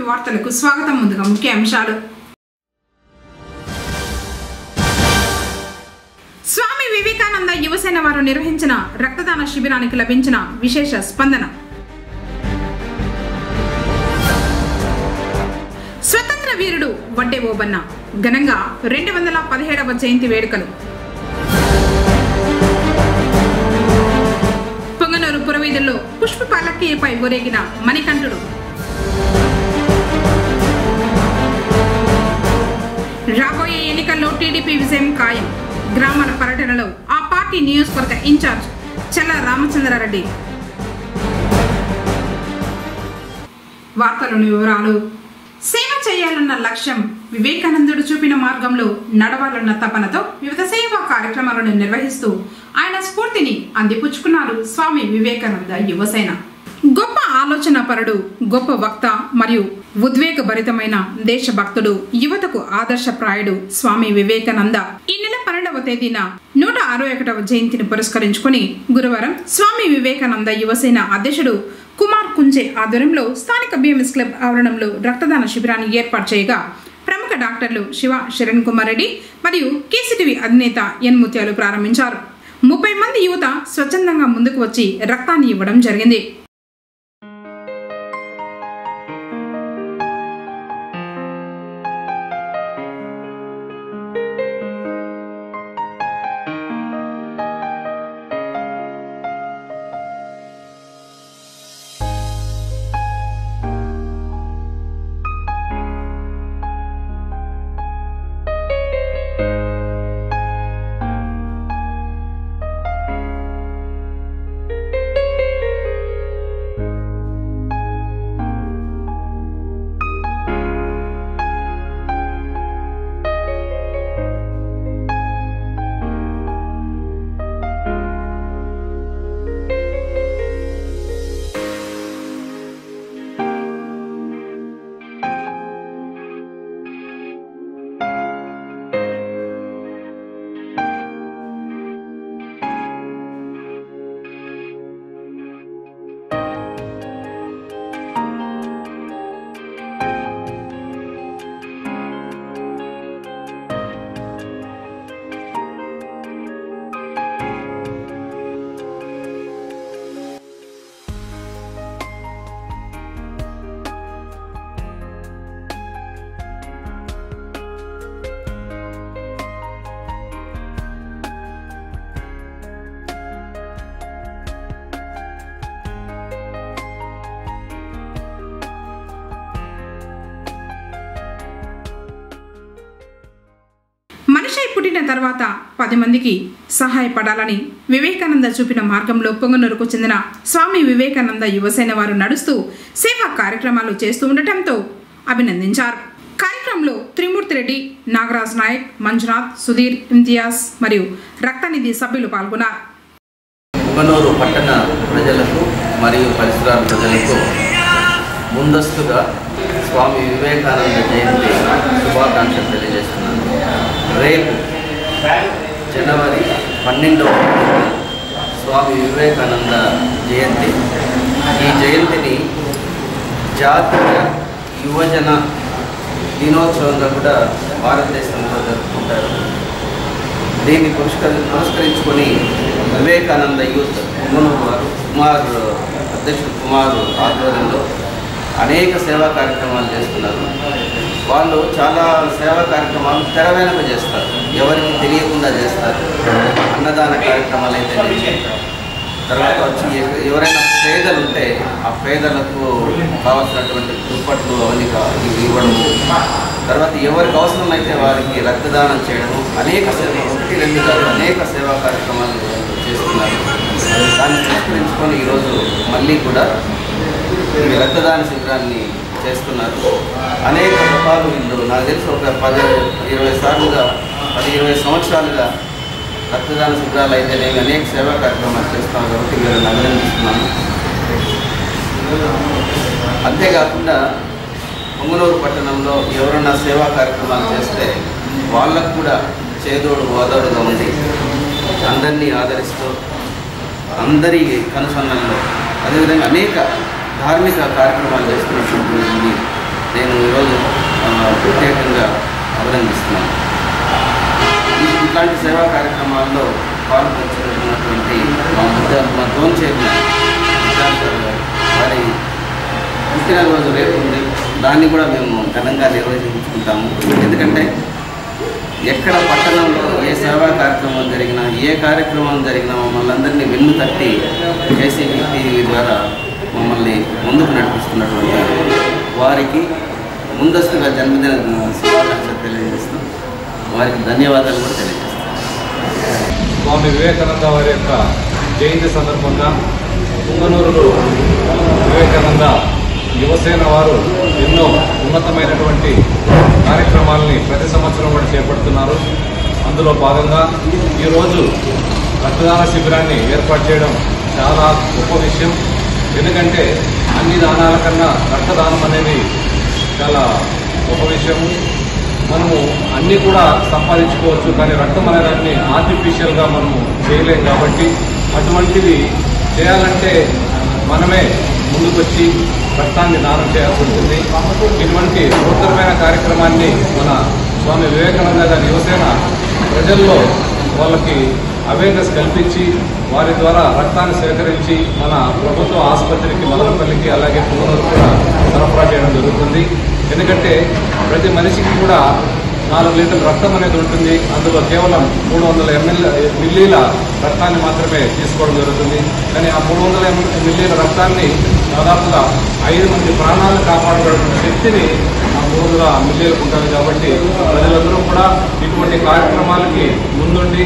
వార్తలకు స్వాగతం. ముందుగా ముఖ్య అంశాలు. స్వామి వివేకానంద యువసేన వారు నిర్వహించిన రక్తదాన శిబిరానికి లభించిన విశేష స్పందన. స్వతంత్ర వీరుడు వడ్డే ఓబన్న ఘనంగా 217వ జయంతి వేడుకలు. పొంగనూరు పురవీధుల్లో పుష్ప పల్లకీపై ఊరేగిన మణికంఠుడు. రాబోయే ఎన్నికల్లో టీడీపీ విజయం ఖాయం. గ్రామాల పర్యటనలో ఆ పార్టీ నియోజకవర్గ ఇన్ఛార్జ్ చల్ల రామచంద్రారెడ్డి. వార్తలోని వివరాలు. సేవ చేయాలన్న లక్ష్యం, వివేకానందుడు చూపిన మార్గంలో నడవాలన్న తపనతో వివిధ సేవా కార్యక్రమాలను నిర్వహిస్తూ ఆయన స్ఫూర్తిని అందిపుచ్చుకున్నారు స్వామి వివేకానంద యువసేన. గొప్ప ఆలోచన పరుడు, గొప్ప వక్త మరియు ఉద్వేగభరితమైన దేశభక్తుడు, యువతకు ఆదర్శప్రాయుడు స్వామి వివేకానంద ఈ నెల 12వ తేదీన 161వ జయంతిని పురస్కరించుకుని గురువారం స్వామి వివేకానంద యువసేన అధ్యక్షుడు కుమార్ కుంజే ఆధ్వర్యంలో స్థానిక బిఎంఎస్ క్లబ్ ఆవరణంలో రక్తదాన శిబిరాన్ని ఏర్పాటు చేయగా ప్రముఖ డాక్టర్లు శివ శరణ్ కుమార్ రెడ్డి మరియు కేసీటీవీ అధినేత ఎన్ ముత్యాలు ప్రారంభించారు. 30 మంది యువత స్వచ్ఛందంగా ముందుకు వచ్చి రక్తాన్ని ఇవ్వడం జరిగింది. మనిషి పుట్టిన తర్వాత 10 మందికి సహాయపడాలని వివేకానంద చూపిన మార్గంలో పొంగనూరుకు చెందిన స్వామి వివేకానంద యువసేన వారు నడుస్తూ సేవా కార్యక్రమాలు చేస్తూ ఉండటంతో అభినందించారు. కార్యక్రమంలో త్రిమూర్తి రెడ్డి, నాగరాజ్ నాయక్, మంజునాథ్, సుధీర్, ఇంతియాజ్ మరియు రక్తనిధి సభ్యులు పాల్గొన్నారు. పొంగనూరు పట్టణ ప్రజలకు మరియు పరిసరాల ప్రజలకు ముందస్తుగా స్వామి వివేకానంద జయంతి శుభాకాంక్షలు తెలియజేస్తున్నాను. రేపు జనవరి 12వ స్వామి వివేకానంద జయంతి. ఈ జయంతిని జాతీయ యువజన దినోత్సవంగా కూడా భారతదేశంలో జరుపుకుంటారు. దీన్ని పురస్కరించుకొని వివేకానంద యూత్ పొంగనూరు అధ్యక్షుడు కుమార్ ఆధ్వర్యంలో అనేక సేవా కార్యక్రమాలు చేస్తున్నారు. వాళ్ళు చాలా సేవా కార్యక్రమాలు తెరవేనక చేస్తారు, ఎవరికి తెలియకుండా చేస్తారు. అన్నదాన కార్యక్రమాలు అయితే, తర్వాత వచ్చి ఎవరైనా పేదలు ఉంటే ఆ పేదలకు కావాల్సినటువంటి దుప్పట్లు అవన్నీ ఇవ్వడము, తర్వాత ఎవరికి అవసరమైతే వారికి రక్తదానం చేయడము, అనేక అనేక సేవా కార్యక్రమాలు చేస్తున్నారు. దాన్ని పురస్కరించుకొని ఈరోజు మళ్ళీ కూడా ఈ రక్తదాన శిబిరాన్ని చేస్తున్నారు. అనేక రకాలు వీళ్ళు నాకు తెలిసి ఒక 10-20 సంవత్సరాలుగా రక్తదాన శిబిరాలు అయితేనేవి అనేక సేవా కార్యక్రమాలు చేస్తున్నాం కాబట్టి వీళ్ళని అభినందిస్తున్నాను. అంతేకాకుండా పొంగనూరు పట్టణంలో ఎవరైనా సేవా కార్యక్రమాలు చేస్తే వాళ్ళకు కూడా చేదోడు ఓదోడుగా ఉండి అందరినీ ఆదరిస్తూ అందరి కనుసన్నల్లో అదేవిధంగా అనేక ధార్మిక కార్యక్రమాలు చేస్తున్నటువంటి నేను ఈరోజు ప్రత్యేకంగా అభినందిస్తున్నాను. ఇట్లాంటి సేవా కార్యక్రమాల్లో పాల్పంచుకున్నటువంటి మా జోన్ చైర్మన్ విద్యాసాగర్ గారు వారి పుట్టినరోజు రేపు ఉంది. దాన్ని కూడా మేము ఘనంగా నిర్వహించుకుంటాము. ఎందుకంటే ఎక్కడ పట్టణంలో ఏ సేవా కార్యక్రమం జరిగినా, ఏ కార్యక్రమం జరిగినా మమ్మల్ని అందరినీ వెన్ను తట్టి కేసీబీ టీవీ ద్వారా మమ్మల్ని ముందుకు నడిపిస్తున్నటువంటి వారికి ముందస్తుగా జన్మదిన శుభాకాంక్షలు తెలియజేస్తాం. వారికి ధన్యవాదాలు కూడా తెలియజేస్తాం. స్వామి వివేకానంద వారి యొక్క జయంతి సందర్భంగా పుంగనూరులో వివేకానంద యువసేన వారు ఎన్నో ఉన్నతమైనటువంటి కార్యక్రమాలని ప్రతి సంవత్సరం కూడా చేపడుతున్నారు. అందులో భాగంగా ఈరోజు రక్తదాన శిబిరాన్ని ఏర్పాటు చేయడం చాలా గొప్ప విషయం. ఎందుకంటే అన్ని దానాల కన్నా రక్తదానం అనేది చాలా గొప్ప విషయము. మనము అన్నీ కూడా సంపాదించుకోవచ్చు, కానీ రక్తం అనే దాన్ని ఆర్టిఫిషియల్గా మనము చేయలేం. కాబట్టి అటువంటిది చేయాలంటే మనమే ముందుకొచ్చి రక్తాన్ని దానం చేయాల్సి ఉంటుంది. ఇటువంటి నూతనమైన కార్యక్రమాన్ని మన స్వామి వివేకానంద గారి యువసేన ప్రజల్లో వాళ్ళకి అవేర్నెస్ కల్పించి వారి ద్వారా రక్తాన్ని సేకరించి మన ప్రభుత్వ ఆసుపత్రికి మదనపల్లికి అలాగే పుంగనూరు కూడా సరఫరా చేయడం జరుగుతుంది. ఎందుకంటే ప్రతి మనిషికి కూడా 4 లీటర్ల రక్తం అనేది ఉంటుంది. అందులో కేవలం 300 మిల్లీల రక్తాన్ని మాత్రమే తీసుకోవడం జరుగుతుంది. కానీ ఆ 300 మిల్లీల రక్తాన్ని దాదాపుగా 5 మంది ప్రాణాలను కాపాడగలిగిన శక్తిని ఆ 300 మిల్లీలకు ఉంటుంది. కాబట్టి ప్రజలందరూ కూడా ఇటువంటి కార్యక్రమాలకి ముందుండి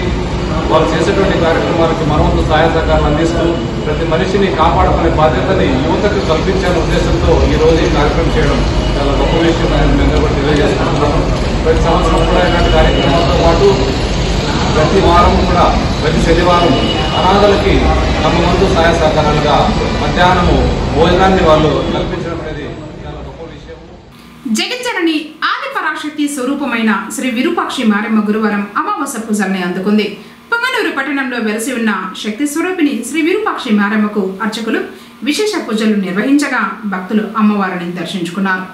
వాళ్ళు చేసేటువంటి కార్యక్రమాలకి మనవంతు సహాయ సహకారాలు అందిస్తూ ప్రతి మనిషిని కాపాడుకునే బాధ్యతని యువతకు కల్పించాలనే ఉద్దేశంతో ఈరోజు ఈ కార్యక్రమం చేయడం చాలా గొప్ప విషయం అనేది మేము కూడా తెలియజేస్తున్నాము. ప్రతి సంవత్సరం కూడా ఇలాంటి కార్యక్రమాలతో పాటు ప్రతి వారం కూడా ప్రతి శనివారం అనాథలకి తమ వంతు సహాయ సహకారాలుగా మధ్యాహ్నము భోజనాన్ని వాళ్ళు కల్పించడం అనేది చాలా గొప్ప విషయం. జగజ్జనని ఆది పరాశక్తి స్వరూపమైన శ్రీ విరూపాక్షి మారెమ్మ గురువారం అమావాస్య పూజల్ని అందుకుంది. పొంగనూరు పట్టణంలో వెలసి ఉన్న శక్తి స్వరూపిణి శ్రీ విరూపాక్షి మారెమ్మకు అర్చకులు విశేష పూజలు నిర్వహించగా భక్తులు అమ్మవారిని దర్శించుకున్నారు.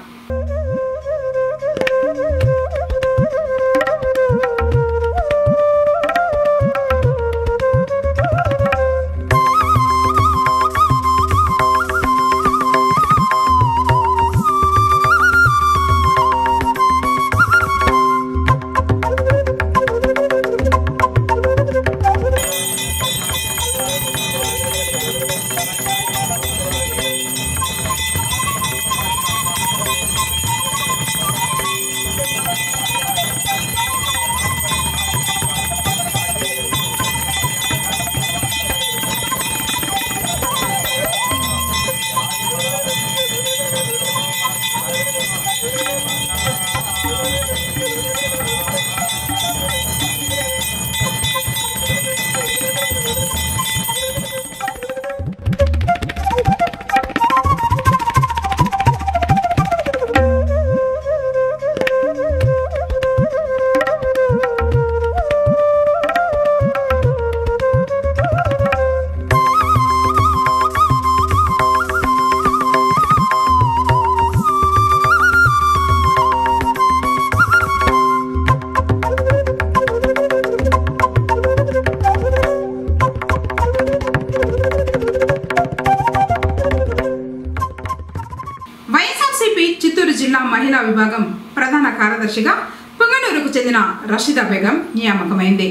మహిళా విభాగం ప్రధాన కార్యదర్శిగా పొంగనూరుకు చెందిన రషీదా బేగం నియామకమైంది.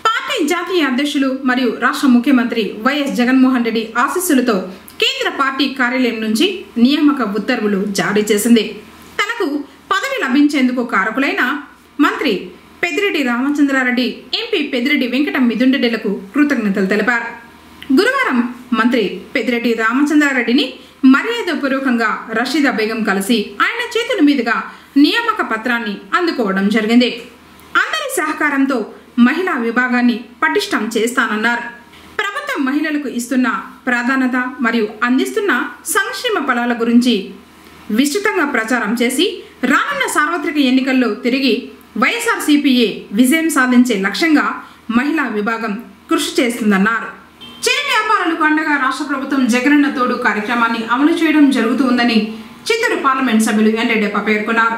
పార్టీ జాతీయ అధ్యక్షులు మరియు రాష్ట్ర ముఖ్యమంత్రి వైఎస్ జగన్మోహన్ రెడ్డి ఆశీస్సులతో కేంద్ర పార్టీ కార్యాలయం నుంచి నియామక ఉత్తర్వులు జారీ చేసింది. తనకు పదవి లభించేందుకు కారకులైన మంత్రి పెద్దిరెడ్డి రామచంద్రారెడ్డి, ఎంపీ పెద్దిరెడ్డి వెంకట మిథున్రెడ్డిలకు కృతజ్ఞతలు తెలిపారు. గురువారం మంత్రి పెద్దిరెడ్డి రామచంద్రారెడ్డిని మర్యాదపూర్వకంగా రషీదా బేగం కలిసి ఆయన చేతుల మీదుగా నియామక పత్రాన్ని అందుకోవడం జరిగింది. అందరి సహకారంతో మహిళా విభాగాన్ని పటిష్టం చేస్తానన్నారు. ప్రభుత్వం మహిళలకు ఇస్తున్న ప్రాధాన్యత మరియు అందిస్తున్న సంక్షేమ ఫలాల గురించి విస్తృతంగా ప్రచారం చేసి రానున్న సార్వత్రిక ఎన్నికల్లో తిరిగి వైఎస్ఆర్సీపీఏ విజయం సాధించే లక్ష్యంగా మహిళా విభాగం కృషి చేస్తుందన్నారు. చిరు వ్యాపారులకు అండగా రాష్ట్ర ప్రభుత్వం జగనన్న తోడు కార్యక్రమాన్ని అమలు చేయడం జరుగుతుందని చిత్తూరు పార్లమెంట్ సభ్యులు ఎన్రెడ్డప్ప పేర్కొన్నారు.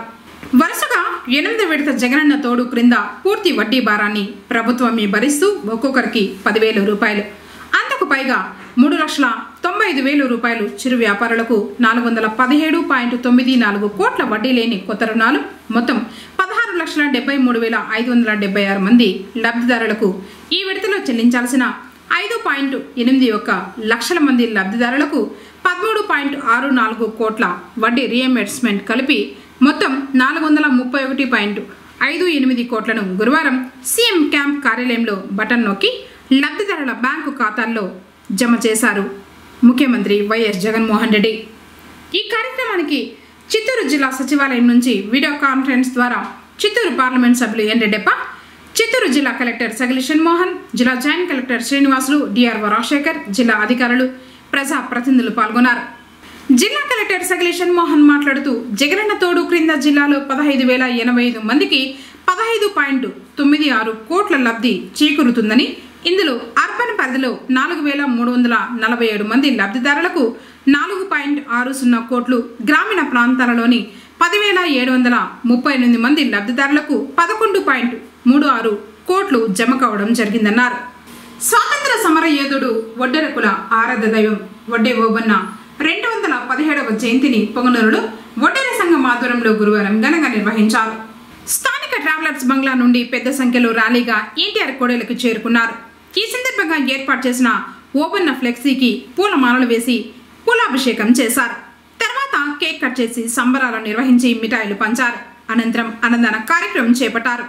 వరుసగా 8వ విడత జగనన్న తోడు క్రింద పూర్తి వడ్డీ భారాన్ని ప్రభుత్వమే భరిస్తూ ఒక్కొక్కరికి 10,000 రూపాయలు, అంతకు పైగా 3,95,000 రూపాయలు చిరు వ్యాపారులకు 417.94 కోట్ల వడ్డీ లేని కొత్త రుణాలు, మొత్తం 16,73,576 మంది లబ్ధిదారులకు ఈ విడతలో చెల్లించాల్సిన 5.81 లక్షల మంది లబ్ధిదారులకు 13.64 కోట్ల వడ్డీ రీఎంబర్స్మెంట్ కలిపి మొత్తం 431.58 కోట్లను గురువారం సీఎం క్యాంప్ కార్యాలయంలో బటన్ నొక్కి లబ్ధిదారుల బ్యాంకు ఖాతాల్లో జమ చేశారు ముఖ్యమంత్రి వైఎస్ జగన్మోహన్ రెడ్డి. ఈ కార్యక్రమానికి చిత్తూరు జిల్లా సచివాలయం నుంచి వీడియో కాన్ఫరెన్స్ ద్వారా చిత్తూరు పార్లమెంట్ సభ్యులు ఎన్రెడ్డప్ప, చిత్తూరు జిల్లా కలెక్టర్ సగిలి షణ్మోహన్, జిల్లా joint collector Srinivasulu, DRO Rajasekhar, జిల్లా అధికారులు, ప్రజా ప్రతినిధులు పాల్గొన్నారు. జిల్లా కలెక్టర్ సగిలి షణ్మోహన్ మాట్లాడుతూ జగనన్న తోడు క్రింద జిల్లాలో 15,085 మందికి 15.96 కోట్ల లబ్ధి చేకూరుతుందని, ఇందులో అర్బన్ పరిధిలో 4,347 మంది లబ్ధిదారులకు 4.60 కోట్లు, గ్రామీణ ప్రాంతాలలోని 10,738 మంది లబ్ధిదారులకు 11.36 కోట్లు జమ కావడం జరిగిందన్నారు. స్వాతంత్ర సమర యోధుడు వడ్డెరకుల ఆరాధ్య దైవం వడ్డే ఓబన్న 217వ జయంతిని పొంగనూరులో వడ్డెర సంఘం ఆధ్వర్యంలో గురువారం ఘనంగా నిర్వహించారు. స్థానిక ట్రావెలర్స్ బంగ్లా నుండి పెద్ద సంఖ్యలో ర్యాలీగా ఎన్టీఆర్ కోడెలకు చేరుకున్నారు. ఈ సందర్భంగా ఏర్పాటు చేసిన ఓబన్న ఫ్లెక్సీకి పూలమాలలు వేసి పూలాభిషేకం చేశారు. తర్వాత కేక్ కట్ చేసి సంబరాలు నిర్వహించి మిఠాయిలు పంచారు. అనంతరం అన్నదాన కార్యక్రమం చేపట్టారు.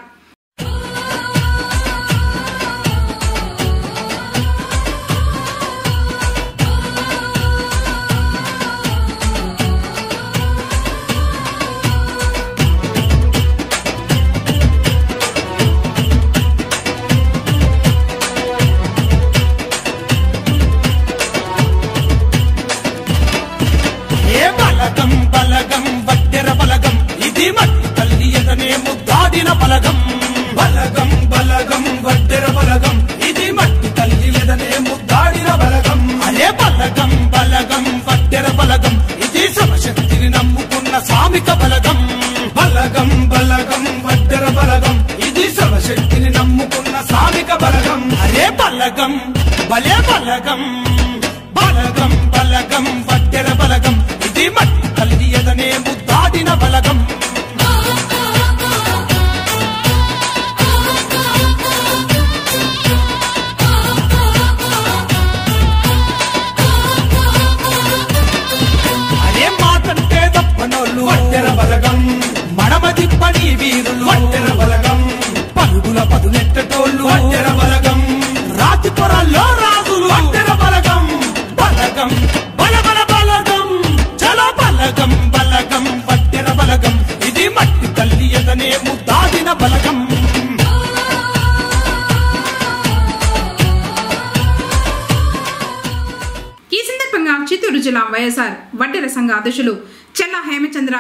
చిత్తూరు జిల్లా వైఎస్ఆర్ వడ్డెర సంఘ అధ్యక్షులు చెల్లా హేమచంద్ర,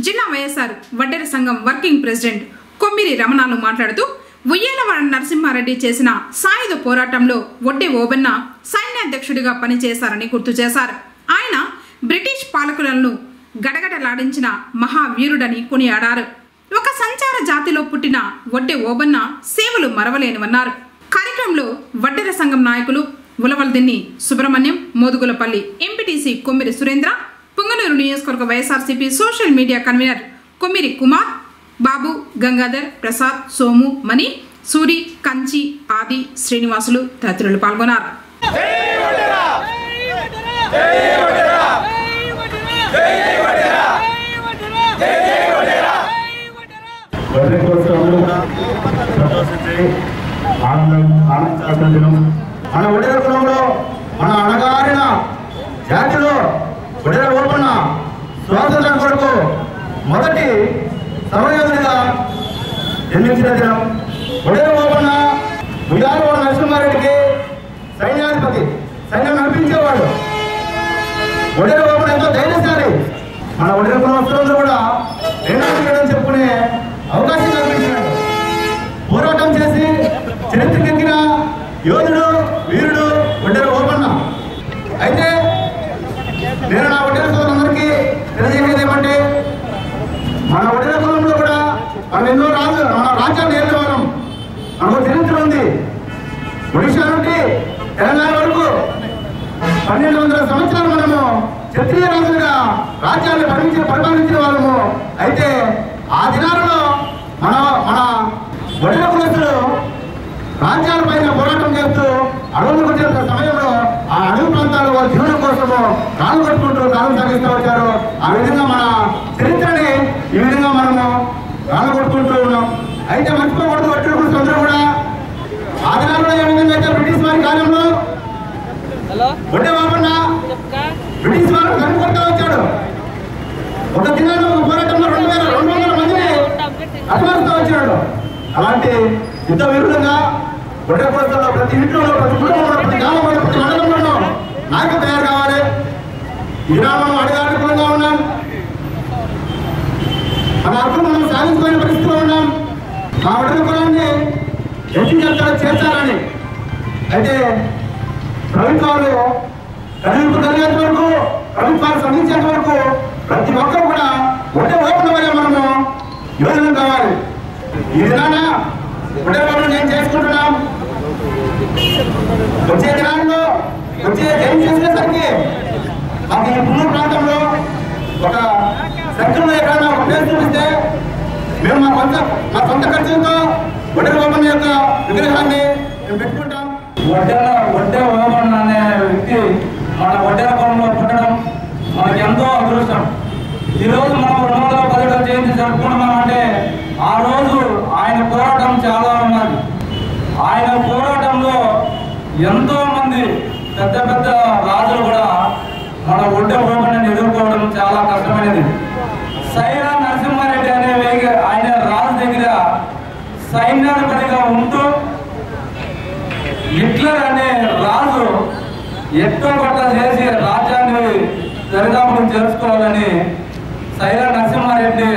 జిల్లా వైఎస్ఆర్ వడ్డెర సంఘం వర్కింగ్ ప్రెసిడెంట్ కొమ్మిరి రమణాలు మాట్లాడుతూ ఉయ్యాలవాడ నరసింహారెడ్డి చేసిన సాయుధ పోరాటంలో వడ్డే ఓబన్న సైన్యాధ్యక్షుడిగా పనిచేశారని గుర్తు చేశారు. ఆయన బ్రిటిష్ పాలకులను గడగడలాడించిన మహావీరుడని కొనియాడారు. ఒక సంచార జాతిలో పుట్టిన వడ్డే ఓబన్న సేవలు మరవలేనివన్నారు. కార్యక్రమంలో వడ్డెర సంఘం నాయకులు ఉలవల్దిన్ని సుబ్రహ్మణ్యం, మోదుగులపల్లి ఎంపీటీసీ కొమ్మిరి సురేంద్ర, పుంగనూరు నియోజకవర్గ YSRCP social media convener Kommiri Kumar, Babu, Gangadhar, Prasad, Somu, Mani, Suri, Kanchi, Adi, Srinivasulu తదితరులు పాల్గొన్నారు. మన ఒడేర కులంలో మన అణగారిన జాతిలో ఒడేర ఓపన్న స్వాతంత్రం కొరకు మొదటి సమరయోధుడిగా జన్మించిన దినం. ఒడేర ఓపన్న ఉయ్యాలవాడ నరసింహారెడ్డికి సైన్యాధిపతి, సైన్యం నడిపించేవాడు. ఒడేర ఓపన్న ఎంతో ధైర్యశాలి. మన ఒడేర కులస్తులందరూ కూడా రేణాని చెప్పుకునే అవకాశం కల్పించాడు. పోరాటం చేసి చరిత్రకెక్కిన యోధుడు, వీరుడు ఒడ్డెర ఓపన్న. అయితే నేను నా ఒడ్డెర సోదరులందరికీ తెలియజేసేది ఒడిశా నుండి తెలంగాణ వరకు 1200 సంవత్సరాలు మనము క్షత్రియ రాజులుగా రాజ్యాన్ని పరిపాలించిన వాళ్ళము. అయితే ఆ దినాలలో మన ఒడిల కులస్తులు రాజ్యాల పైన పోరాటం చేస్తూ అడవులకు వచ్చే సమయంలో ఆ అడవి ప్రాంతాల్లో వారి జీవనం కోసము కాలు కట్టుకుంటూ కాలం సాగిస్తూ వచ్చారు. ఆ విధంగా మన చరిత్రని ఈ విధంగా మనము కాలు కొట్టుకుంటూ ఉన్నాం. అయితే మర్చిపోకూడదు, ఒడిల కులస్తులు అందరూ కూడా ఆ దినాల్లో ఏ విధంగా అయితే బ్రిటిష్ వారి కాలంలో ఒడ్డే బాబన్న బ్రిటిష్ వారు కనుకొడతా వచ్చాడు. ఒక దినాల్లో ఒక పోరాటంలో 2200 మందిని అభిమానిస్తూ వచ్చాడు. అలాంటి యుద్ధ వీరులుగా ఒడ్డే కులస్తుల్లో ప్రతి ఇంట్లోనూ, ప్రతి కుటుంబంలో, ప్రతి గ్రామంలో, ప్రతి మండలంలోనూ నాయకులు తయారు కావాలి. ఈనాడు మనం అడగానుకూలంగా ఉన్నాం. మన హక్కులు మనం సాధించుకునే పరిస్థితిలో ఉన్నాం. మా ఒడ్డే కులాన్ని ఎస్సీ జాబితాలో చేర్చాలని అయితే ప్రభుత్వాలు కనువిప్పు కలిగేంత వరకు, ప్రభుత్వాలు స్పందించేంత వరకు ప్రతి ఒక్కరు కూడా ఒడ్డే ఓపెన్ వల్ల మనము యోజన కావాలి. ఈ దినాన ఒడ్డే ఓపెన్ నేను చేసుకుంటున్నాం. వచ్చే దినాల్లో వచ్చే ఏం చేసేసరికి మాకు ఈ పుల్లూరు ప్రాంతంలో ఒక సర్కిల్లో ఎక్కడైనా ఒక ప్లేస్ చూపిస్తే మేము మా సొంత ఖర్చులతో ఒడ్డే ఓపెన్ యొక్క విగ్రహాన్ని మేము పెట్టుకుంటాం. ఒడ్డే ఓపెన్ అనే వ్యక్తి మన ఒడ్డే పొలంలో పుట్టడం మనకి ఎంతో అదృష్టం. ఈరోజు మనం 217వ జయంతి జరుపుకుంటున్నామంటే ఆ రోజు ఆయన పోరాటం చాలా ఉన్నది. ఆయన పోరాటంలో ఎంతో మంది పెద్ద పెద్ద రాజులు కూడా మన ఒడ్డే ఓపెన్ ఎదుర్కోవడం చాలా కష్టమైనది. సైరా నరసింహారెడ్డి అనే ఆయన రాజు దగ్గర సైన్యాధిపతిగా ఉంటూ హిట్లర్ అనే రాజు ఎట్టో కొట్ట చేసి రాజ్యాన్ని దరిదాపులు చేర్చుకోవాలని సైరా నరసింహారెడ్డి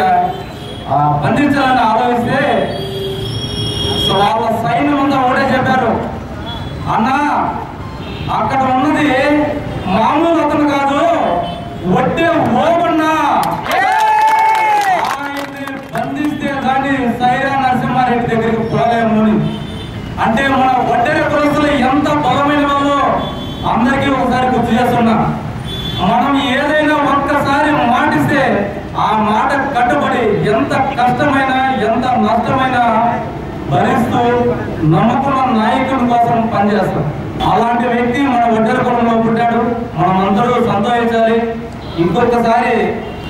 బంధించాలని ఆలోచిస్తే వాళ్ళ సైన్యం అంతా ఒకటే చెప్పారు, అన్న అక్కడ ఉన్నది మామూలు అతను కాదు, ఒడ్డే ఓబన్నా. ఆయన్ని బంధిస్తే దాన్ని సైరా నరసింహారెడ్డి దగ్గరికి పోలేము. అంటే మన ఒడ్డే కులస్తులు ఎంత బలమైన వాళ్ళు అందరికీ ఒకసారి గుర్తు చేస్తున్నా. మనం ఏదైనా ఒక్కసారి మాటిస్తే ఆ మాట కట్టుబడి ఎంత కష్టమైనా ఎంత నష్టమైనా భరిస్తూ నమ్మకున్న నాయకుడి కోసం పనిచేస్తాం. అలాంటి వ్యక్తి మన ఒడ్డే కులంలో పుట్టాడు. మనం అందరూ సంతోషించాలి. ఇంకొకసారి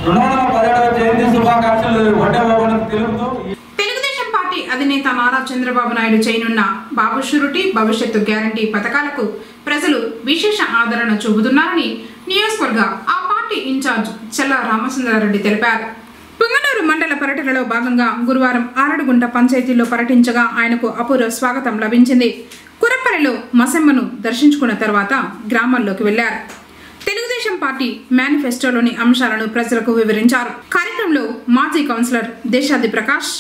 217వ జయంతి శుభాకాంక్షలు ఒడ్డే బాబునికి తెలుపుతూ తెలుగుదేశం పార్టీ అధినేత నారా చంద్రబాబు నాయుడు చేయనున్న బాబు షూరిటీ భవిష్యత్తు గ్యారంటీ పథకాలకు ప్రజలు విశేష ఆదరణ చూపుతున్నారని నియోజకవర్గ ఆ పార్టీ ఇన్ఛార్జ్ చెల్లా రామచంద్రారెడ్డి తెలిపారు. పుంగనూరు మండల పర్యటనలో భాగంగా గురువారం ఆరడుగుంట పంచాయతీలో పర్యటించగా ఆయనకు అపూర్వ స్వాగతం లభించింది. కురప్పల్లిలో మసమ్మను దర్శించుకున్న తర్వాత గ్రామాల్లోకి వెళ్లారు. తెలుగుదేశం పార్టీ మేనిఫెస్టోలోని అంశాలను ప్రజలకు వివరించారు. కార్యక్రమంలో మాజీ కౌన్సిలర్ దేశాది ప్రకాష్,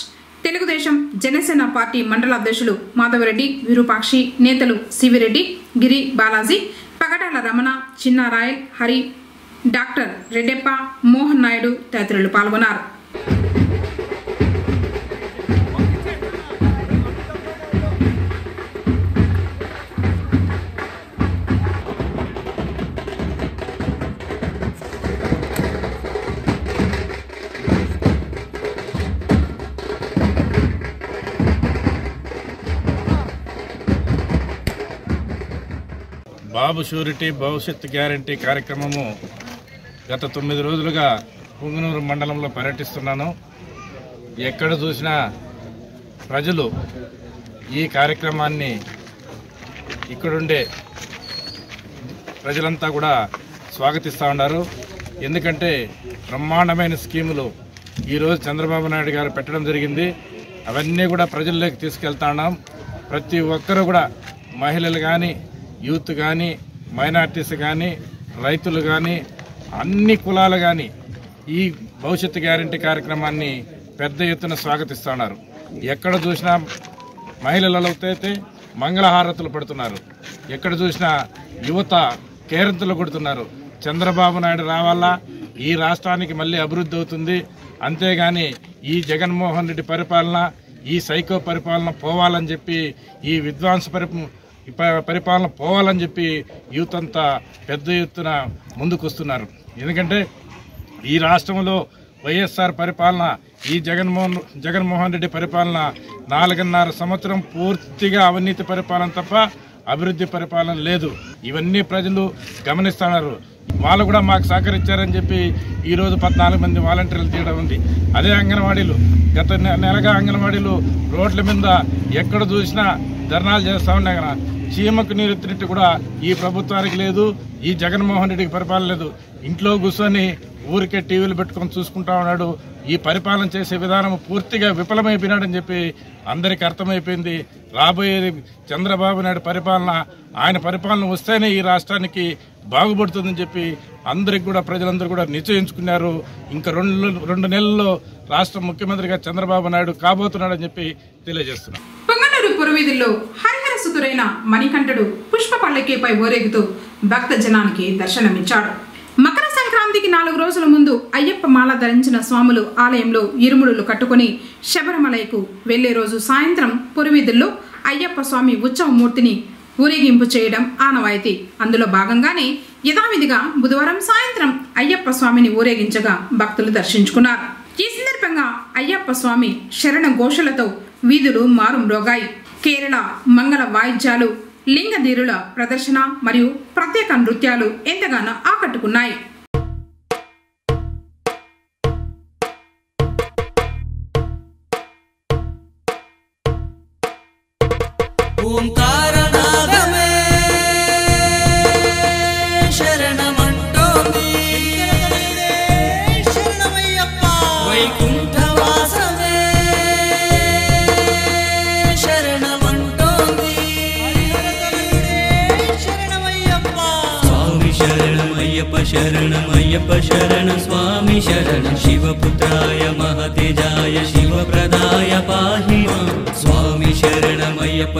తెలుగుదేశం జనసేన పార్టీ మండల అధ్యక్షులు మాధవరెడ్డి, విరూపాక్షి, నేతలు సివిరెడ్డి, గిరి బాలాజీ, పగడాల రమణ, చిన్నారాయల్, హరి, డాక్టర్ రెడ్డెప్ప, మోహన్ నాయుడు తదితరులు పాల్గొన్నారు. బాబు షూరిటీ భవిష్యత్ గ్యారంటీ కార్యక్రమము గత 9 రోజులుగా పుంగనూరు మండలంలో పర్యటిస్తున్నాను. ఎక్కడ చూసినా ప్రజలు ఈ కార్యక్రమాన్ని ఇక్కడుండే ప్రజలంతా కూడా స్వాగతిస్తూ ఉన్నారు. ఎందుకంటే బ్రహ్మాండమైన స్కీములు ఈరోజు చంద్రబాబు నాయుడు గారు పెట్టడం జరిగింది. అవన్నీ కూడా ప్రజల్లోకి తీసుకెళ్తా ఉన్నాం. ప్రతి ఒక్కరూ కూడా మహిళలు కానీ, యూత్ కానీ, మైనార్టీస్ కానీ, రైతులు కానీ, అన్ని కులాలు కానీ ఈ భవిష్యత్తు గ్యారంటీ కార్యక్రమాన్ని పెద్ద ఎత్తున స్వాగతిస్తున్నారు. ఎక్కడ చూసినా మహిళలలో అయితే మంగళహారతులు పడుతున్నారు. ఎక్కడ చూసినా యువత కేరింతలు కొడుతున్నారు. చంద్రబాబు నాయుడు రావాలా, ఈ రాష్ట్రానికి మళ్ళీ అభివృద్ధి అవుతుంది, అంతేగాని ఈ జగన్మోహన్ రెడ్డి పరిపాలన, ఈ సైకో పరిపాలన పోవాలని చెప్పి ఈ విధ్వంస పరిపాలన పోవాలని చెప్పి యూత్ అంతా పెద్ద ఎత్తున ముందుకొస్తున్నారు. ఎందుకంటే ఈ రాష్ట్రంలో వైఎస్ఆర్ పరిపాలన, ఈ జగన్మోహన్ రెడ్డి పరిపాలన 4.5 సంవత్సరం పూర్తిగా అవినీతి పరిపాలన తప్ప అభివృద్ధి పరిపాలన లేదు. ఇవన్నీ ప్రజలు గమనిస్తున్నారు. వాళ్ళు కూడా మాకు సహకరించారని చెప్పి ఈరోజు 14 మంది వాలంటీర్లు తీయడం ఉంది. అదే అంగన్వాడీలు గత నెలగా అంగన్వాడీలు రోడ్ల మీద ఎక్కడ చూసినా ధర్నాలు చేస్తా ఉన్నాయి కదా. చీమకు నీరెత్తినట్టు కూడా ఈ ప్రభుత్వానికి లేదు, ఈ జగన్మోహన్ రెడ్డికి పరిపాలన లేదు. ఇంట్లో కూర్చొని ఊరికే టీవీలు పెట్టుకొని చూసుకుంటా ఉన్నాడు. ఈ పరిపాలన చేసే విధానం పూర్తిగా విఫలమైపోయినాడని చెప్పి అందరికీ అర్థమైపోయింది. రాబోయేది చంద్రబాబు నాయుడు పరిపాలన, ఆయన పరిపాలన వస్తేనే ఈ రాష్ట్రానికి బాగుపడుతుందని చెప్పి అందరికి కూడా ప్రజలందరూ కూడా నిశ్చయించుకున్నారు. ఇంకా 2 నెలల్లో రాష్ట్ర ముఖ్యమంత్రిగా చంద్రబాబు నాయుడు కాబోతున్నాడని చెప్పి తెలియజేస్తున్నారు. పొంగనూరు పురవీధుల్లో హరిహర సుతురైన మణికంఠుడు పుష్ప పల్లకీపై ఊరేగుతూ భక్త జనానికి దర్శనమిచ్చాడు. మకర సంక్రాంతికి 4 రోజుల ముందు అయ్యప్ప మాల ధరించిన స్వాములు ఆలయంలో ఇరుముడులు కట్టుకుని శబరిమలైకు వెళ్లే రోజు సాయంత్రం పురవీధుల్లో అయ్యప్ప స్వామి ఉత్సవమూర్తిని ఊరేగింపు చేయడం ఆనవాయితీ. అందులో భాగంగానే యథావిధిగా బుధవారం సాయంత్రం అయ్యప్ప స్వామిని ఊరేగించగా భక్తులు దర్శించుకున్నారు. ఈ సందర్భంగా అయ్యప్ప స్వామి శరణ ఘోషలతో వీధులు మారుమ్రోగాయి. కేరళ మంగళ వాయిద్యాలు, లింగధీరుల ప్రదర్శన మరియు ప్రత్యేక నృత్యాలు ఎంతగానో ఆకట్టుకున్నాయి. శరణమయ్యప్ప శరణ స్వామి శరణ శివపుత్రాయ మహతేజాయ శివప్రదాయ పాహి మాం స్వామి శరణమయ్యప్ప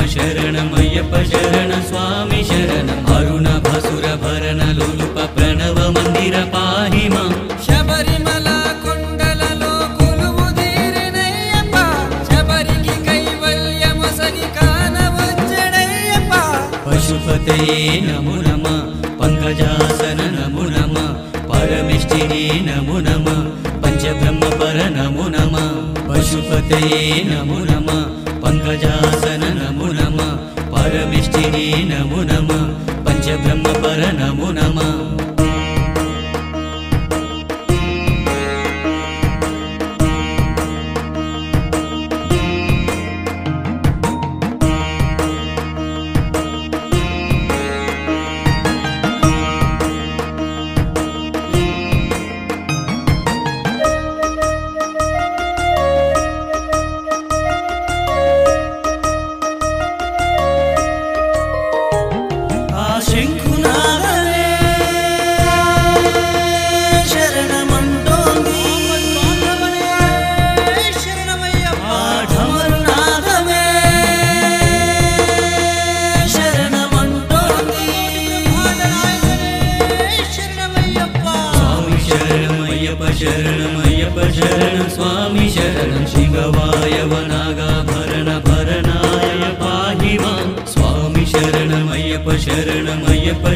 శరణ స్వామి శరణ అరుణ భసుర భరణ లోలుప ప్రణవ మందిర పాహి మాం శబరిమల కొండలలో కొలువు తీరినయ్యప్ప శబరికి కైవల్యమొసగి కానవచ్చడయ్యప్ప పశుపతయే నమో నమః పంకజాసన నమో నమః పరమిష్ఠినే నమో నమః పంచబ్రహ్మ పర నమో నమః పశుపతయే నమో నమః పంకజాసన నమో నమః పరమిష్ఠినే నమో నమః పంచబ్రహ్మ పర నమో నమః శరణమయ్యప్ప శరణ స్వామి శరణ శివవాయవనాగాభరణ భరణాయ పాహి మాం స్వామి శరణమయ్యప్ప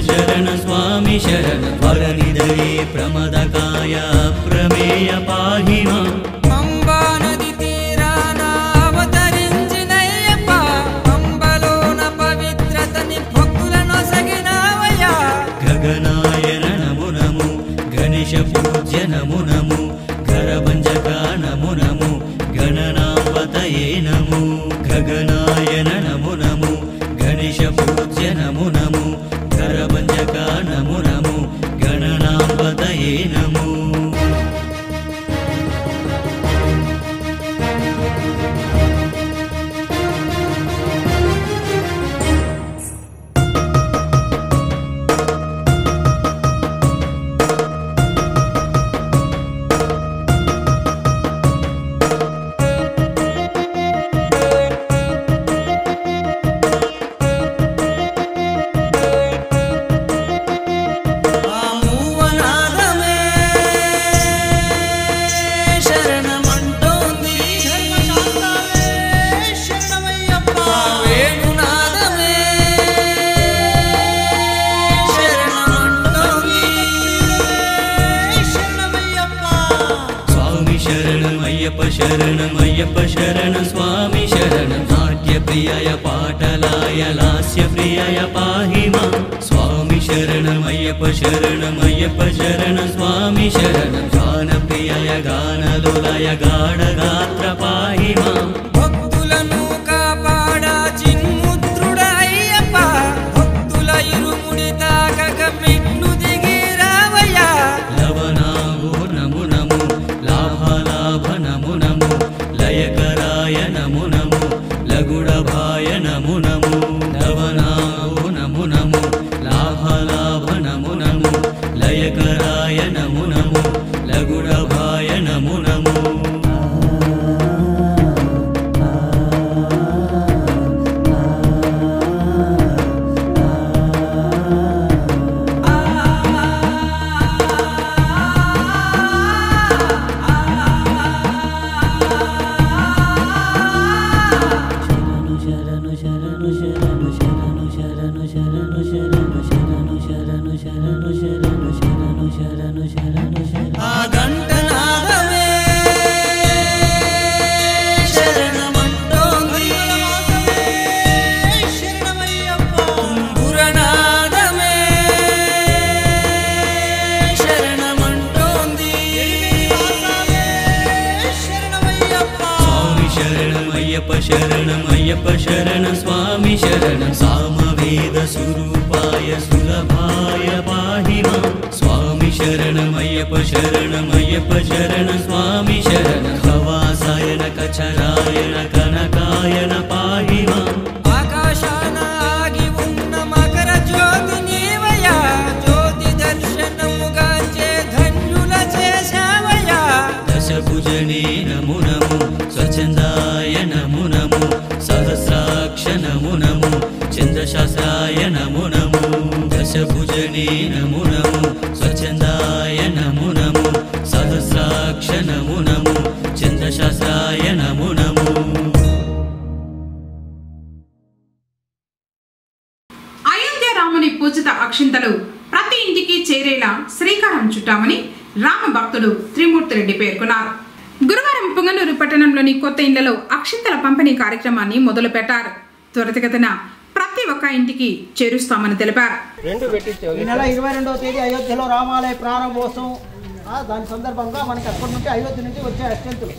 శరణ స్వామి శరణ వరనిధయే ప్రమదకాయ ప్రమేయ పాహి మాం పంబా నది తీరాన అవతరించినయ్యప్ప పంబలోన పవిత్రతని భక్తులను సగినావయ్యా గగనాయన నమో నమో గణేశ పూజ్య నమో నమో గరభంజక నమో నమో గణనాపతయే నమో గగనాయన నమో నమో గణేశ పూజ్య నమో నమో గరభంజక నమో నమో గణనాపతయే నమో శరణమయ్యప్ప శరణం స్వామి శరణం నాట్య ప్రియాయ పాటలాయ లాస్య ప్రియాయ పాహి మాం స్వామి శరణమయ్యప్ప శరణమయ్యప్ప శరణం స్వామి శరణం గాన ప్రియాయ గానలోలాయ గాఢ గాత్ర పాహి మాం భక్తులను కాపాడా చిన్ముద్రుడ అయ్యప్ప భక్తుల ఇరుముడి తాకక మెట్లు దిగి రావయ్యా లవనాగో నము నము లాభ నము నము లయకరాయ నము నము లగుడభాయ నము నము లవనాగో నము నము లాభ నము నము లయకరాయ నము నము లగుడభాయ నము నము శరణమయ్యప్ప శరణం స్వామి శరణం సామవేద స్వరూపాయ సులభాయ పాహి మాం స్వామి శరణమయ్యప్ప శరణమయ్యప్ప శరణం స్వామి శరణం భవాసాయన కచరాయన కనకాయన పాహి మాం ఆకాశాన ఆగి ఉన్న మకర జ్యోతి నీవయ్యా జ్యోతి దర్శనముగాంచే ధన్యుల చేశావయ్యా దశభుజనే నము నము స్వచ్ఛందాయ నము నము సహస్రాక్ష నము నము చంద్రశాస్త్రాయ నము నము దశభుజనే నము నము స్వచ్ఛందాయ నము నము సహస్రాక్ష నము నము చంద్రశాస్త్రాయ నము నము అయోధ్య రాముని పూజిత అక్షింతలు ప్రతి ఇంటికి చేరేలా శ్రీకారం చుట్టామని రామ భక్తుడు త్రిమూర్తిరెడ్డి పేర్కొన్నారు. గురువారం పుంగనూరు పట్టణంలోని కొత్త ఇళ్లలో అక్షింతల పంపిణీ కార్యక్రమాన్ని మొదలుపెట్టారు. త్వరితగతిన ప్రతి ఒక్క ఇంటికి చేరుస్తామని తెలిపారు. ఈ నెల 22వ తేదీ అయోధ్యలో రామాలయ ప్రారంభోత్సవం. దాని సందర్భంగా మనకి అక్కడి నుంచి అయోధ్య నుంచి వచ్చే అక్షంతులు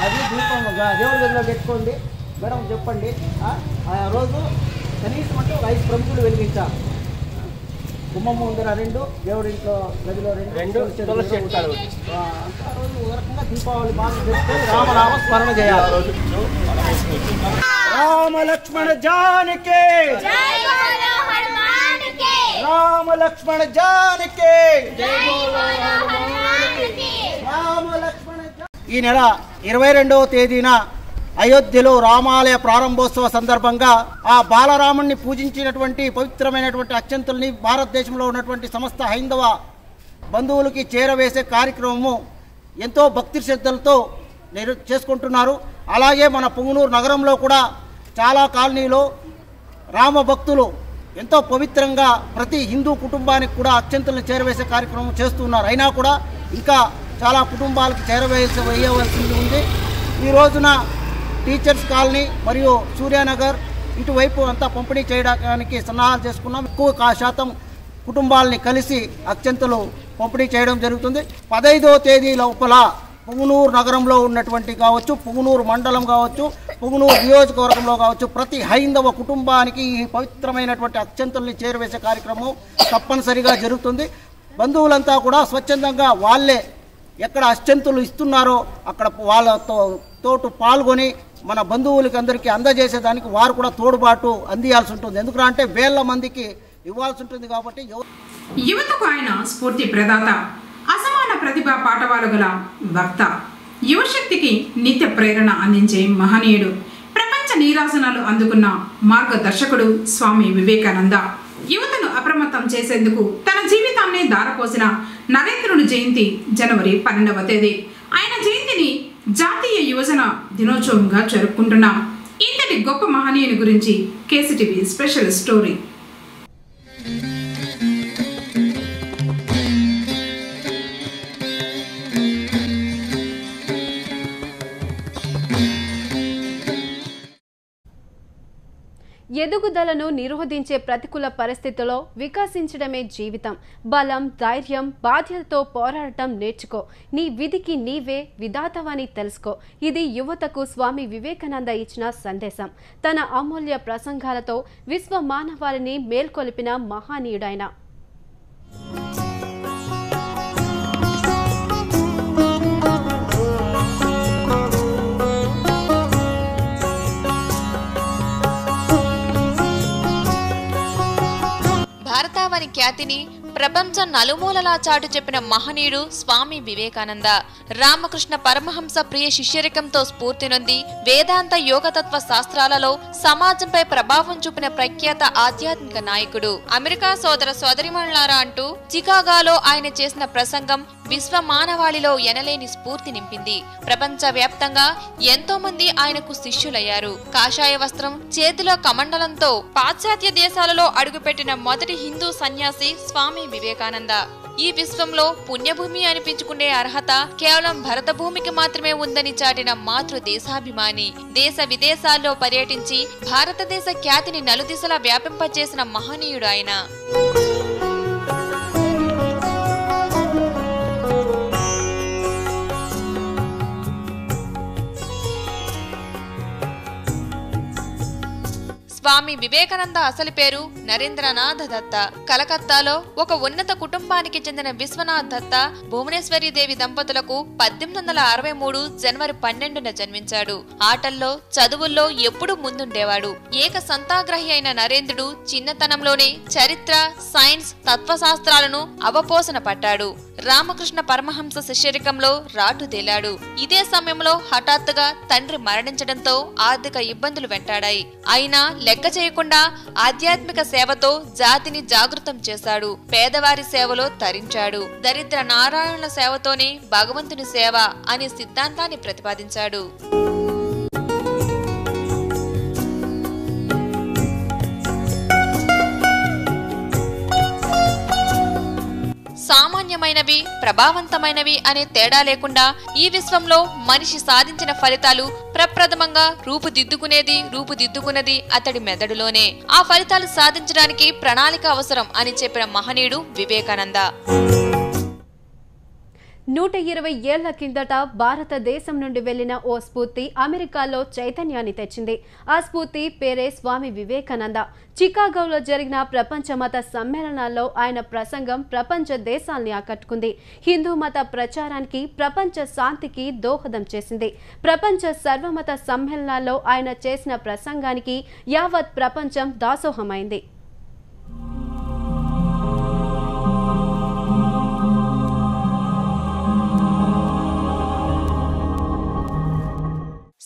అది దీపం దేవుడి గదిలో పెట్టుకోండి మేడం చెప్పండి. ఆ రోజు కనీసం అంటే 5 ప్రముఖులు వెలిగించాలి. కుమ్మమ్మ ముందర 2, దేవుడింట్లో గదిలో 2 తులసి చెట్టు. ఆ రోజు ఒక రకంగా దీపావళి బాగా చేసుకొని రామనామ స్మరణ చేయాలి. రామ లక్ష్మణ జానకి రామ లక్ష్మణ జానకి రామ లక్ష్మణ. ఈ నెల 22వ తేదీన అయోధ్యలో రామాలయ ప్రారంభోత్సవ సందర్భంగా ఆ బాలరాముణ్ణి పూజించినటువంటి పవిత్రమైనటువంటి అక్షంతుల్ని భారతదేశంలో ఉన్నటువంటి సమస్త హైందవ బంధువులకి చేరవేసే కార్యక్రమము ఎంతో భక్తి శ్రద్ధలతో చేసుకుంటున్నారు. అలాగే మన పుంగనూరు నగరంలో కూడా చాలా కాలనీలో రామ భక్తులు ఎంతో పవిత్రంగా ప్రతి హిందూ కుటుంబానికి కూడా అక్షంతులను చేరవేసే కార్యక్రమం చేస్తున్నారు. అయినా కూడా ఇంకా చాలా కుటుంబాలకు వేయవలసింది ఉంది. ఈ రోజున టీచర్స్ కాలనీ మరియు సూర్యానగర్ ఇటువైపు అంతా పంపిణీ చేయడానికి సన్నాహాలు చేసుకున్నాం. ఎక్కువ శాతం కుటుంబాలని కలిసి అక్షంతలు పంపిణీ చేయడం జరుగుతుంది. 15వ తేదీ లోపల పుంగనూరు నగరంలో ఉన్నటువంటి కావచ్చు, పుంగనూరు మండలం కావచ్చు, పుంగనూరు నియోజకవర్గంలో కావచ్చు, ప్రతి హైందవ కుటుంబానికి ఈ పవిత్రమైనటువంటి అక్షంతల్ని చేరవేసే కార్యక్రమం తప్పనిసరిగా జరుగుతుంది. బంధువులంతా కూడా స్వచ్ఛందంగా వాళ్ళే ఎక్కడ అక్షంతలు ఇస్తున్నారో అక్కడ వాళ్ళతో తోటు పాల్గొని మన బంధువులకి అందరికీ అందజేసేదానికి వారు కూడా తోడుబాటు అందియాల్సి ఉంటుంది. ఎందుకంటే వేల మందికి ఇవ్వాల్సి ఉంటుంది కాబట్టి యువతకు ఆయన స్ఫూర్తి ప్రదాత, అసమాన ప్రతిభ పాఠవాలు గల వక్త, యువశక్తికి నిత్య ప్రేరణ అందించే మహనీయుడు, ప్రపంచ నీరాజనాలు అందుకున్న మార్గదర్శకుడు స్వామి వివేకానంద. యువతను అప్రమత్తం చేసేందుకు తన జీవితాన్ని దారపోసిన నరేంద్రుని జయంతి జనవరి 12వ తేదీ. ఆయన జయంతిని జాతీయ యువజన దినోత్సవంగా జరుపుకుంటున్నాం. ఇంతటి గొప్ప మహనీయుని గురించి కేసీటీవీ స్పెషల్ స్టోరీ. ఎదుగుదలను నిరోధించే ప్రతికూల పరిస్థితుల్లో వికసించడమే జీవితం. బలం, ధైర్యం, బాధ్యతతో పోరాడటం నేర్చుకో. నీ విధికి నీవే విధాతవని తెలుసుకో. ఇది యువతకు స్వామి వివేకానంద ఇచ్చిన సందేశం. తన అమూల్య ప్రసంగాలతో విశ్వ మానవాళిని మేల్కొలిపిన మహానీయుడైన. భారతావని ఖ్యాతిని ప్రపంచ నలుమూలలా చాటు చెప్పిన మహనీయుడు స్వామి వివేకానంద. రామకృష్ణ పరమహంస ప్రియ శిష్యరికంతో స్ఫూర్తి నొంది వేదాంత యోగతత్వ శాస్త్రాలలో సమాజంపై ప్రభావం చూపిన ప్రఖ్యాత ఆధ్యాత్మిక నాయకుడు. అమెరికా సోదర సోదరిమణులారా అంటూ చికాగోలో ఆయన చేసిన ప్రసంగం విశ్వ మానవాళిలో ఎనలేని స్ఫూర్తి నింపింది. ప్రపంచ వ్యాప్తంగా ఎంతో మంది ఆయనకు శిష్యులయ్యారు. కాషాయ వస్త్రం, చేతిలో కమండలంతో పాశ్చాత్య దేశాలలో అడుగుపెట్టిన మొదటి హిందూ సన్యాసి స్వామి వివేకానంద. ఈ విశ్వంలో పుణ్యభూమి అనిపించుకునే అర్హత కేవలం భరత భూమికి మాత్రమే ఉందని చాటిన మాతృ దేశాభిమాని. దేశ విదేశాల్లో పర్యటించి భారతదేశ ఖ్యాతిని నలుదిశలా వ్యాపింపచేసిన మహనీయుడు ఆయన. స్వామి వివేకానంద అసలు పేరు నరేంద్రనాథ్ దత్త. కలకత్తాలో ఒక ఉన్నత కుటుంబానికి చెందిన విశ్వనాథ్ దత్త భువనేశ్వరి దేవి దంపతులకు 1863 జనవరి 12న జన్మించాడు. ఆటల్లో, చదువుల్లో ఎప్పుడూ ముందుండేవాడు. ఏక సంతాగ్రహి అయిన నరేంద్రుడు చిన్నతనంలోనే చరిత్ర, సైన్స్, తత్వశాస్త్రాలను అవపోసన పట్టాడు. రామకృష్ణ పరమహంస శిష్యరికంలో రాటుదేలాడు. ఇదే సమయంలో హఠాత్తుగా తండ్రి మరణించడంతో ఆర్థిక ఇబ్బందులు వెంటాడాయి. అయినా లెక్క చేయకుండా ఆధ్యాత్మిక సేవతో జాతిని జాగృతం చేశాడు. పేదవారి సేవలో తరించాడు. దరిద్ర నారాయణుల సేవతోనే భగవంతుని సేవ అనే సిద్ధాంతాన్ని ప్రతిపాదించాడు. సామాన్యమైనవి, ప్రభావవంతమైనవి అనే తేడా లేకుండా ఈ విశ్వంలో మనిషి సాధించిన ఫలితాలు ప్రప్రథమంగా రూపుదిద్దుకున్నది అతడి మెదడులోనే. ఆ ఫలితాలు సాధించడానికి ప్రణాళిక అవసరం అని చెప్పిన మహనీయుడు వివేకానంద. 120 ఏళ్ల కిందట భారతదేశం నుండి వెళ్లిన ఓ స్ఫూర్తి అమెరికాలో చైతన్యాన్ని తెచ్చింది. ఆ స్ఫూర్తి పేరే స్వామి వివేకానంద. చికాగోలో జరిగిన ప్రపంచ మత సమ్మేళనాల్లో ఆయన ప్రసంగం ప్రపంచ దేశాల్ని ఆకట్టుకుంది. హిందూ మత ప్రచారానికి, ప్రపంచ శాంతికి దోహదం చేసింది. ప్రపంచ సర్వమత సమ్మేళనాల్లో ఆయన చేసిన ప్రసంగానికి యావత్ ప్రపంచం దాసోహమైంది.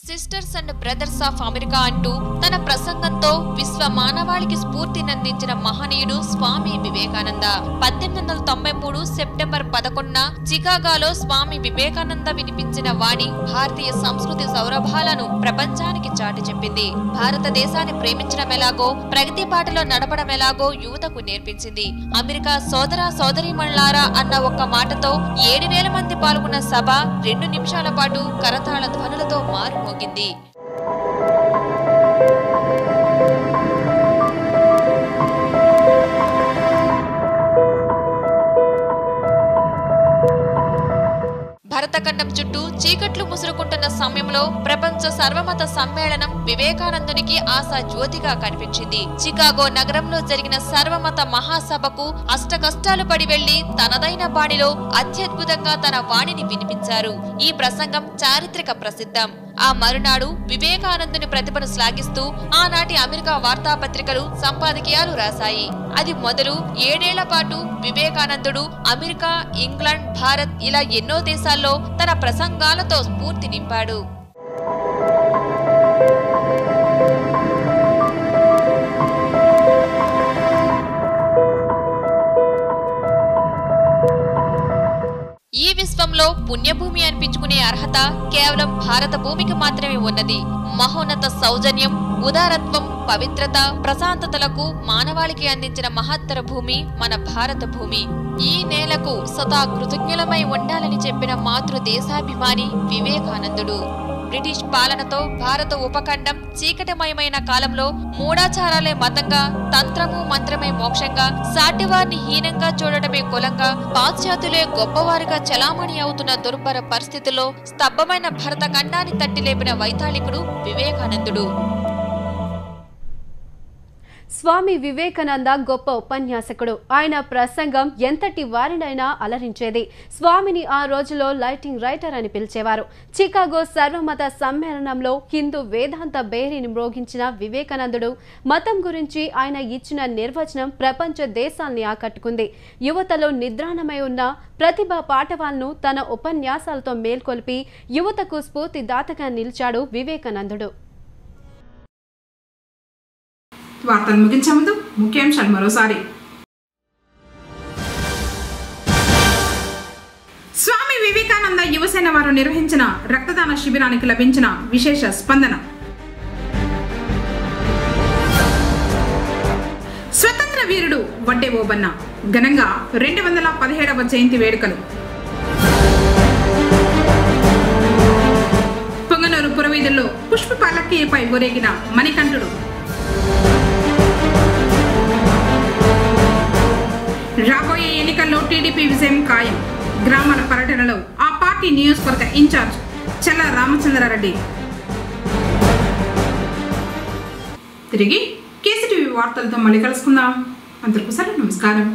Sisters and brothers of America అంటూ తన ప్రసంగంతో విశ్వ మానవాళికి స్ఫూర్తినందించిన మహనీయుడు స్వామి వివేకానంద. 1893 సెప్టెంబర్ 11న చికాగోలో స్వామి వివేకానంద వినిపించిన వాణి భారతీయ సంస్కృతి సౌరభాలను ప్రపంచానికి చాటి చెప్పింది. భారతదేశాన్ని ప్రేమించడం ఎలాగో, ప్రగతి బాటలో నడపడం ఎలాగో యువతకు నేర్పించింది. అమెరికా సోదర సోదరీమణులారా అన్న ఒక్క మాటతో 7,000 మంది పాల్గొన్న సభ 2 నిమిషాల పాటు కరతాళ ధ్వనులతో మారుమోగింది. భరతఖండం చుట్టూ చీకట్లు ముసురుకుంటున్న సమయంలో ప్రపంచ సర్వమత సమ్మేళనం వివేకానందునికి ఆశా జ్యోతిగా కనిపించింది. చికాగో నగరంలో జరిగిన సర్వమత మహాసభకు అష్టకష్టాలు పడి వెళ్లి తనదైన బాణిలో అత్యద్భుతంగా తన వాణిని వినిపించారు. ఈ ప్రసంగం చారిత్రక ప్రసిద్ధం. ఆ మరునాడు వివేకానందుని ప్రతిభను శ్లాఘిస్తూ ఆనాటి అమెరికా వార్తాపత్రికలు సంపాదకీయాలు రాశాయి. అది మొదలు 7 ఏళ్ల పాటు వివేకానందుడు అమెరికా, ఇంగ్లాండ్, భారత్ ఇలా ఎన్నో దేశాల్లో తన ప్రసంగాలతో స్ఫూర్తి నింపాడు. ఈ విశ్వంలో పుణ్యభూమి అనిపించుకునే అర్హత కేవలం భారత భూమికి మాత్రమే ఉన్నది. మహోన్నత సౌజన్యం, ఉదారత్వం, పవిత్రత, ప్రశాంతతలకు మానవాళికి అందించిన మహత్తర భూమి మన భారత భూమి. ఈ నేలకు సదా కృతజ్ఞులమై ఉండాలని చెప్పిన మాతృ దేశాభిమాని వివేకానందుడు. బ్రిటిష్ పాలనతో భారత ఉపఖండం చీకటిమయమైన కాలంలో మూఢాచారాలే మతంగా, తంత్రము మంత్రమే మోక్షంగా, సాటివారిని హీనంగా చూడటమే కులంగా, పాశ్చాత్యులే గొప్పవారిగా చలామణి అవుతున్న దుర్భర పరిస్థితుల్లో స్తబ్దమైన భరత ఖండాన్ని తట్టి లేపిన వైతాళికుడు వివేకానందుడు. స్వామి వివేకానంద గొప్ప ఉపన్యాసకుడు. ఆయన ప్రసంగం ఎంతటి వారినైనా అలరించేది. స్వామిని ఆ రోజులో లైటింగ్ రైటర్ అని పిలిచేవారు. చికాగో సర్వమత సమ్మేళనంలో హిందూ వేదాంత బేరీని మ్రోగించిన వివేకానందుడు మతం గురించి ఆయన ఇచ్చిన నిర్వచనం ప్రపంచ దేశాల్ని ఆకట్టుకుంది. యువతలో నిద్రాణమై ఉన్న ప్రతిభా పాఠవాలను తన ఉపన్యాసాలతో మేల్కొల్పి యువతకు స్ఫూర్తిదాతగా నిలిచాడు వివేకానందుడు. వార్తలు ముగించే ముందు ముఖ్యాంశాలు మరోసారి. స్వామి వివేకానంద యువసేన వారు నిర్వహించిన రక్తదాన శిబిరానికి లభించిన విశేష స్పందన. స్వతంత్ర వీరుడు వడ్డే ఓబన్న ఘనంగా 217వ జయంతి వేడుకలు. పొంగనూరు పురవీధుల్లో పుష్ప పల్లకీపై ఊరేగిన మణికంఠుడు. రాబోయే ఎన్నికల్లో టీడీపీ విజయం ఖాయం. గ్రామాల పర్యటనలో ఆ పార్టీ నియోజకవర్గ ఇన్ఛార్జ్ చల్ల రామచంద్రారెడ్డి. తిరిగి కేసీటీవీ వార్తలతో మళ్ళీ కలుసుకుందాం. అందరికీ నమస్కారం.